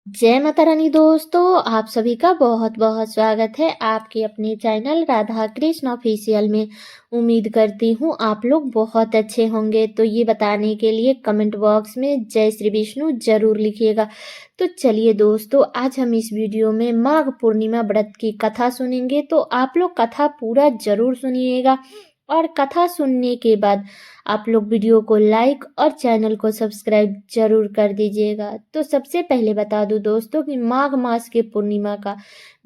जय माता रानी दोस्तों, आप सभी का बहुत बहुत स्वागत है आपके अपने चैनल राधा कृष्ण ऑफिशियल में। उम्मीद करती हूँ आप लोग बहुत अच्छे होंगे। तो ये बताने के लिए कमेंट बॉक्स में जय श्री विष्णु जरूर लिखिएगा। तो चलिए दोस्तों, आज हम इस वीडियो में माघ पूर्णिमा व्रत की कथा सुनेंगे। तो आप लोग कथा पूरा जरूर सुनिएगा और कथा सुनने के बाद आप लोग वीडियो को लाइक और चैनल को सब्सक्राइब जरूर कर दीजिएगा। तो सबसे पहले बता दूं दोस्तों कि माघ मास के पूर्णिमा का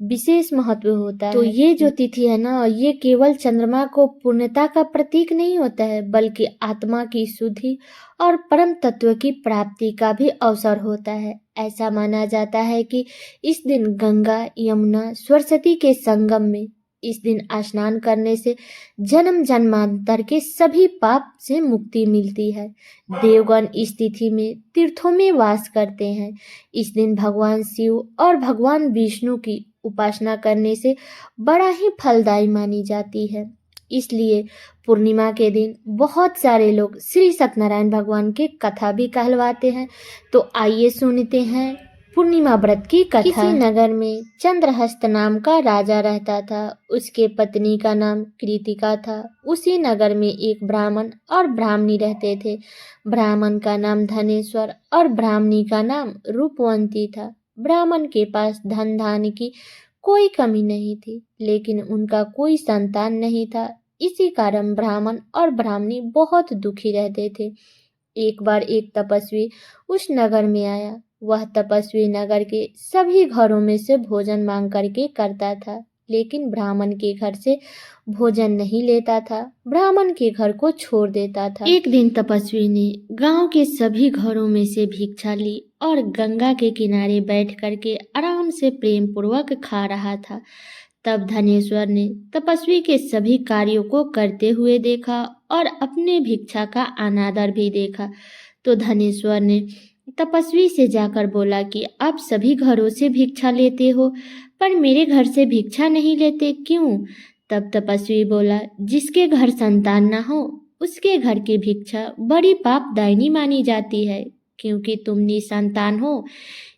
विशेष महत्व होता है। तो ये जो तिथि है ना, ये केवल चंद्रमा को पूर्णता का प्रतीक नहीं होता है, बल्कि आत्मा की शुद्धि और परम तत्व की प्राप्ति का भी अवसर होता है। ऐसा माना जाता है कि इस दिन गंगा, यमुना, सरस्वती के संगम में इस दिन स्नान करने से जन्म जन्मांतर के सभी पाप से मुक्ति मिलती है। देवगण इस तिथि में तीर्थों में वास करते हैं। इस दिन भगवान शिव और भगवान विष्णु की उपासना करने से बड़ा ही फलदायी मानी जाती है। इसलिए पूर्णिमा के दिन बहुत सारे लोग श्री सत्यनारायण भगवान की कथा भी कहलवाते हैं। तो आइए सुनते हैं पूर्णिमा व्रत की कथा। किसी नगर में चंद्रहस्त नाम का राजा रहता था। उसके पत्नी का नाम कृतिका था। उसी नगर में एक ब्राह्मण और ब्राह्मणी रहते थे। ब्राह्मण का नाम धनेश्वर और ब्राह्मणी का नाम रूपवंती था। ब्राह्मण के पास धन धान्य की कोई कमी नहीं थी, लेकिन उनका कोई संतान नहीं था। इसी कारण ब्राह्मण और ब्राह्मणी बहुत दुखी रहते थे। एक बार एक तपस्वी उस नगर में आया। वह तपस्वी नगर के सभी घरों में से भोजन मांग करके करता था, लेकिन ब्राह्मण के घर से भोजन नहीं लेता था। ब्राह्मण के घर को छोड़ देता था। एक दिन तपस्वी ने गांव के सभी घरों में से भिक्षा ली और गंगा के किनारे बैठ करके आराम से प्रेम पूर्वक खा रहा था। तब धनेश्वर ने तपस्वी के सभी कार्यों को करते हुए देखा और अपने भिक्षा का अनादर भी देखा। तो धनेश्वर ने तपस्वी से जाकर बोला कि आप सभी घरों से भिक्षा लेते हो, पर मेरे घर से भिक्षा नहीं लेते, क्यों? तब तपस्वी बोला, जिसके घर संतान ना हो उसके घर की भिक्षा बड़ी पापदायिनी मानी जाती है। क्योंकि तुम निसंतान हो,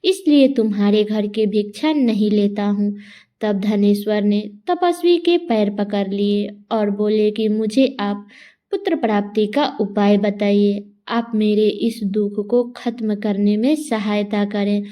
इसलिए तुम्हारे घर की भिक्षा नहीं लेता हूँ। तब धनेश्वर ने तपस्वी के पैर पकड़ लिए और बोले कि मुझे आप पुत्र प्राप्ति का उपाय बताइए। आप मेरे इस दुख को खत्म करने में सहायता करें।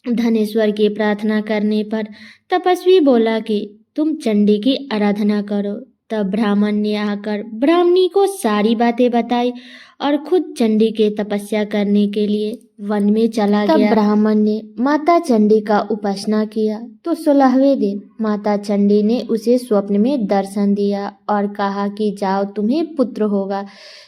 धनेश्वर की प्रार्थना करने पर तपस्वी बोला कि तुम चंडी की आराधना करो। तब ब्राह्मण ने आकर ब्राह्मणी को सारी बातें बताई और खुद चंडी के तपस्या करने के लिए वन में चला गया। तब ब्राह्मण ने माता चंडी का उपासना किया तो 16वें दिन माता चंडी ने उसे स्वप्न में दर्शन दिया और कहा कि जाओ, तुम्हें पुत्र होगा,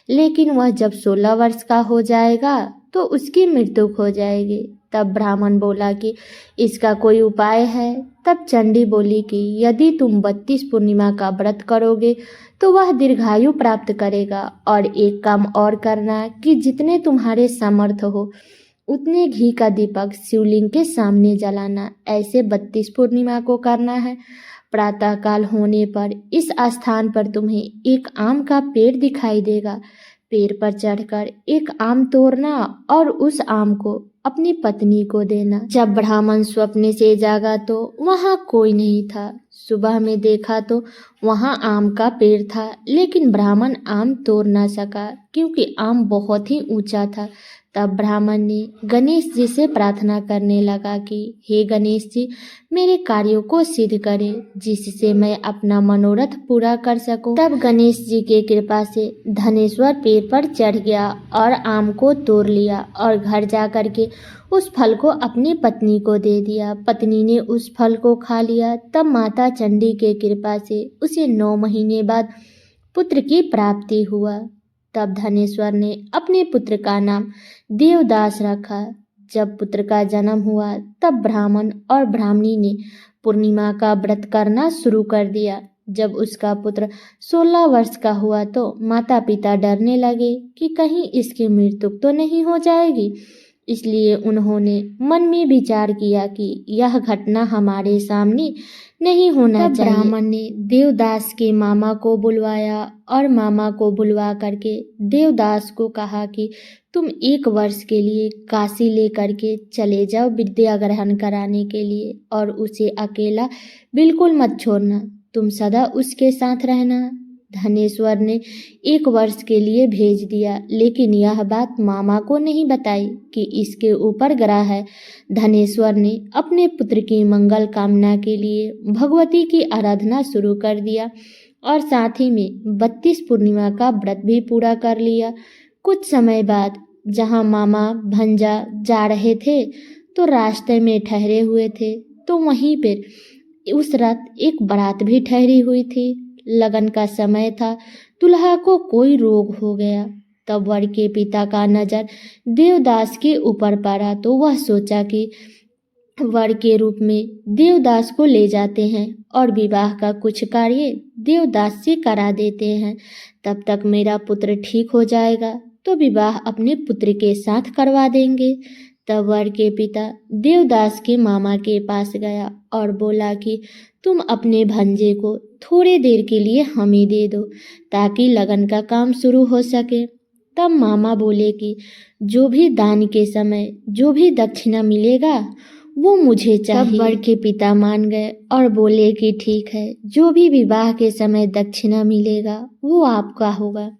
लेकिन वह जब 16 वर्ष का हो जाएगा तो उसकी मृत्यु हो जाएगी। तब ब्राह्मण बोला कि इसका कोई उपाय है? तब चंडी बोली कि यदि तुम 32 पूर्णिमा का व्रत करोगे तो वह दीर्घायु प्राप्त करेगा। और एक काम और करना कि जितने तुम्हारे सामर्थ हो उतने घी का दीपक शिवलिंग के सामने जलाना। ऐसे 32 पूर्णिमा को करना है। प्रातःकाल होने पर इस स्थान पर तुम्हें एक आम का पेड़ दिखाई देगा। पेड़ पर चढ़कर एक आम तोड़ना और उस आम को अपनी पत्नी को देना। जब ब्राह्मण स्वप्न से जागा तो वहां कोई नहीं था। सुबह में देखा तो वहां आम का पेड़ था, लेकिन ब्राह्मण आम तोड़ ना सका क्योंकि आम बहुत ही ऊंचा था। तब ब्राह्मण ने गणेश जी से प्रार्थना करने लगा कि हे गणेश जी, मेरे कार्यों को सिद्ध करें, जिससे मैं अपना मनोरथ पूरा कर सकूं। तब गणेश जी के कृपा से धनेश्वर पेड़ पर चढ़ गया और आम को तोड़ लिया और घर जा करके उस फल को अपनी पत्नी को दे दिया। पत्नी ने उस फल को खा लिया। तब माता चंडी के कृपा से उसे 9 महीने बाद पुत्र की प्राप्ति हुआ। तब धनेश्वर ने अपने पुत्र का नाम देवदास रखा। जब पुत्र का जन्म हुआ तब ब्राह्मण और ब्राह्मणी ने पूर्णिमा का व्रत करना शुरू कर दिया। जब उसका पुत्र 16 वर्ष का हुआ तो माता पिता डरने लगे कि कहीं इसकी मृत्यु तो नहीं हो जाएगी। इसलिए उन्होंने मन में विचार किया कि यह घटना हमारे सामने नहीं होना चाहिए। ब्राह्मण ने देवदास के मामा को बुलवाया और मामा को बुलवा करके देवदास को कहा कि तुम 1 वर्ष के लिए काशी लेकर के चले जाओ विद्या ग्रहण कराने के लिए, और उसे अकेला बिल्कुल मत छोड़ना, तुम सदा उसके साथ रहना। धनेश्वर ने 1 वर्ष के लिए भेज दिया, लेकिन यह बात मामा को नहीं बताई कि इसके ऊपर ग्रह है। धनेश्वर ने अपने पुत्र की मंगल कामना के लिए भगवती की आराधना शुरू कर दिया और साथ ही में 32 पूर्णिमा का व्रत भी पूरा कर लिया। कुछ समय बाद जहाँ मामा भंजा जा रहे थे तो रास्ते में ठहरे हुए थे, तो वहीं पर उस रात एक बारात भी ठहरी हुई थी। लगन का समय था, दुल्हा को कोई रोग हो गया। तब वर के पिता का नजर देवदास के ऊपर पड़ा तो वह सोचा कि वर के रूप में देवदास को ले जाते हैं और विवाह का कुछ कार्य देवदास से करा देते हैं। तब तक मेरा पुत्र ठीक हो जाएगा तो विवाह अपने पुत्र के साथ करवा देंगे। तब वर के पिता देवदास के मामा के पास गया और बोला कि तुम अपने भंजे को थोड़े देर के लिए हमें दे दो ताकि लगन का काम शुरू हो सके। तब मामा बोले कि जो भी दान के समय जो भी दक्षिणा मिलेगा वो मुझे चाहिए। तब वर के पिता मान गए और बोले कि ठीक है, जो भी विवाह के समय दक्षिणा मिलेगा वो आपका होगा।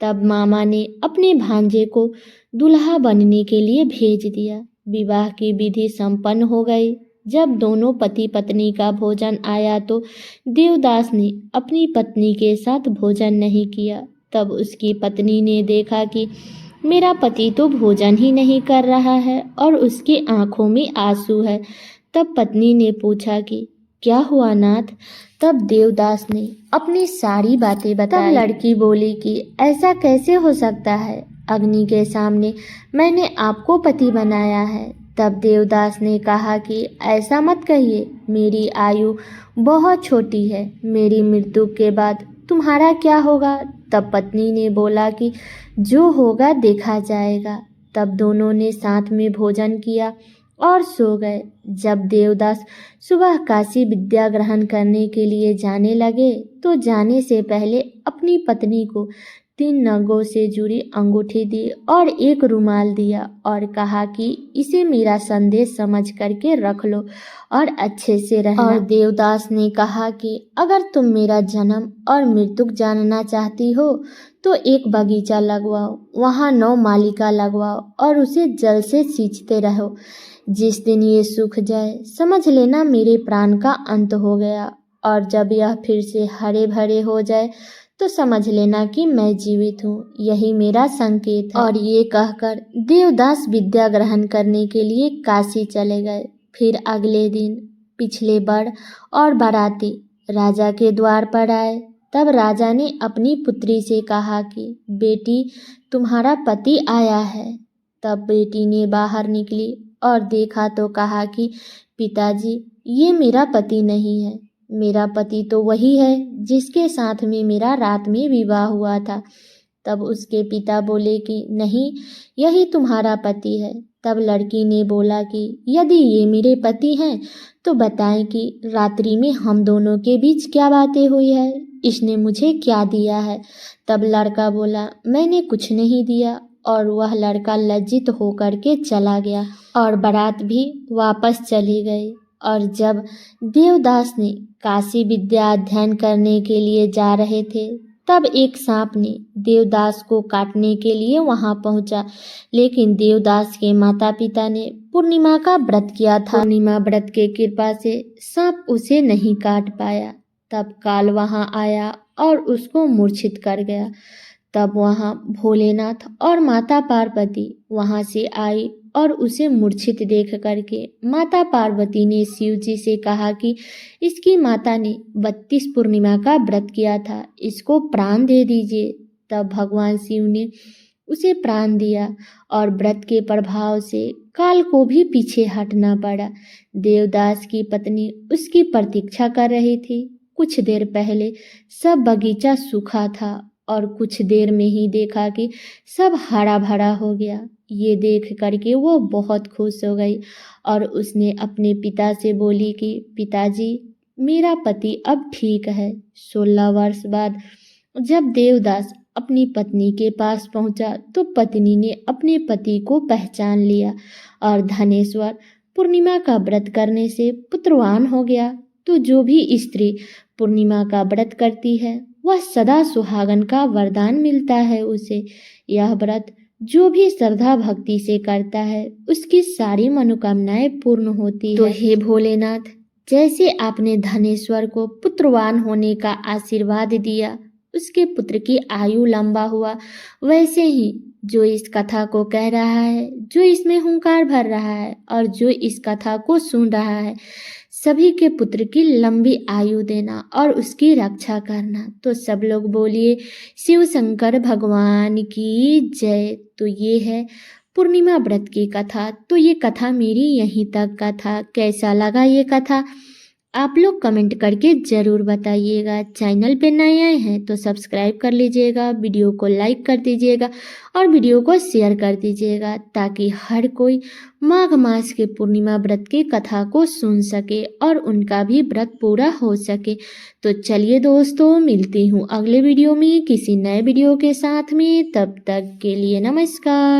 तब मामा ने अपने भांजे को दुल्हा बनने के लिए भेज दिया। विवाह की विधि संपन्न हो गई। जब दोनों पति पत्नी का भोजन आया तो देवदास ने अपनी पत्नी के साथ भोजन नहीं किया। तब उसकी पत्नी ने देखा कि मेरा पति तो भोजन ही नहीं कर रहा है और उसकी आंखों में आंसू है। तब पत्नी ने पूछा कि क्या हुआ नाथ? तब देवदास ने अपनी सारी बातें बताई। तब लड़की बोली कि ऐसा कैसे हो सकता है, अग्नि के सामने मैंने आपको पति बनाया है। तब देवदास ने कहा कि ऐसा मत कहिए, मेरी आयु बहुत छोटी है, मेरी मृत्यु के बाद तुम्हारा क्या होगा? तब पत्नी ने बोला कि जो होगा देखा जाएगा। तब दोनों ने साथ में भोजन किया और सो गए। जब देवदास सुबह काशी विद्या ग्रहण करने के लिए जाने लगे तो जाने से पहले अपनी पत्नी को 3 नगों से जुड़ी अंगूठी दी और एक रुमाल दिया और कहा कि इसे मेरा संदेश समझ करके रख लो और अच्छे से रहना। और देवदास ने कहा कि अगर तुम मेरा जन्म और मृत्यु जानना चाहती हो तो एक बगीचा लगवाओ, वहाँ 9 मालिका लगवाओ और उसे जल से सींचते रहो। जिस दिन ये सूख जाए समझ लेना मेरे प्राण का अंत हो गया, और जब यह फिर से हरे भरे हो जाए तो समझ लेना कि मैं जीवित हूँ, यही मेरा संकेत है। और ये कहकर देवदास विद्या ग्रहण करने के लिए काशी चले गए। फिर अगले दिन पिछले बड़ और बाराती राजा के द्वार पर आए। तब राजा ने अपनी पुत्री से कहा कि बेटी, तुम्हारा पति आया है। तब बेटी ने बाहर निकली और देखा तो कहा कि पिताजी, ये मेरा पति नहीं है, मेरा पति तो वही है जिसके साथ में मेरा रात में विवाह हुआ था। तब उसके पिता बोले कि नहीं, यही तुम्हारा पति है। तब लड़की ने बोला कि यदि ये मेरे पति हैं तो बताएं कि रात्रि में हम दोनों के बीच क्या बातें हुई है, इसने मुझे क्या दिया है। तब लड़का बोला मैंने कुछ नहीं दिया, और वह लड़का लज्जित होकर के चला गया और बारात भी वापस चली गई। और जब देवदास ने काशी विद्या अध्ययन करने के लिए जा रहे थे तब एक सांप ने देवदास को काटने के लिए वहां पहुंचा, लेकिन देवदास के माता पिता ने पूर्णिमा का व्रत किया था। पूर्णिमा व्रत के कृपा से सांप उसे नहीं काट पाया। तब काल वहां आया और उसको मूर्छित कर गया। तब वहां भोलेनाथ और माता पार्वती वहां से आई और उसे मूर्छित देख करके माता पार्वती ने शिव जी से कहा कि इसकी माता ने 32 पूर्णिमा का व्रत किया था, इसको प्राण दे दीजिए। तब भगवान शिव ने उसे प्राण दिया और व्रत के प्रभाव से काल को भी पीछे हटना पड़ा। देवदास की पत्नी उसकी प्रतीक्षा कर रही थी। कुछ देर पहले सब बगीचा सूखा था और कुछ देर में ही देखा कि सब हरा भरा हो गया। ये देख करके वो बहुत खुश हो गई और उसने अपने पिता से बोली कि पिताजी, मेरा पति अब ठीक है। 16 वर्ष बाद जब देवदास अपनी पत्नी के पास पहुंचा तो पत्नी ने अपने पति को पहचान लिया और धनेश्वर पूर्णिमा का व्रत करने से पुत्रवान हो गया। तो जो भी स्त्री पूर्णिमा का व्रत करती है वह सदा सुहागन का वरदान मिलता है उसे। यह व्रत जो भी श्रद्धा भक्ति से करता है उसकी सारी मनोकामनाएं पूर्ण होती है। तो हे भोलेनाथ, जैसे आपने धनेश्वर को पुत्रवान होने का आशीर्वाद दिया, उसके पुत्र की आयु लंबा हुआ, वैसे ही जो इस कथा को कह रहा है, जो इसमें हुंकार भर रहा है और जो इस कथा को सुन रहा है, सभी के पुत्र की लंबी आयु देना और उसकी रक्षा करना। तो सब लोग बोलिए शिव शंकर भगवान की जय। तो ये है पूर्णिमा व्रत की कथा। तो ये कथा मेरी यहीं तक का था। कैसा लगा ये कथा आप लोग कमेंट करके ज़रूर बताइएगा। चैनल पे नए आए हैं तो सब्सक्राइब कर लीजिएगा, वीडियो को लाइक कर दीजिएगा और वीडियो को शेयर कर दीजिएगा ताकि हर कोई माघ मास के पूर्णिमा व्रत की कथा को सुन सके और उनका भी व्रत पूरा हो सके। तो चलिए दोस्तों, मिलती हूँ अगले वीडियो में किसी नए वीडियो के साथ में। तब तक के लिए नमस्कार।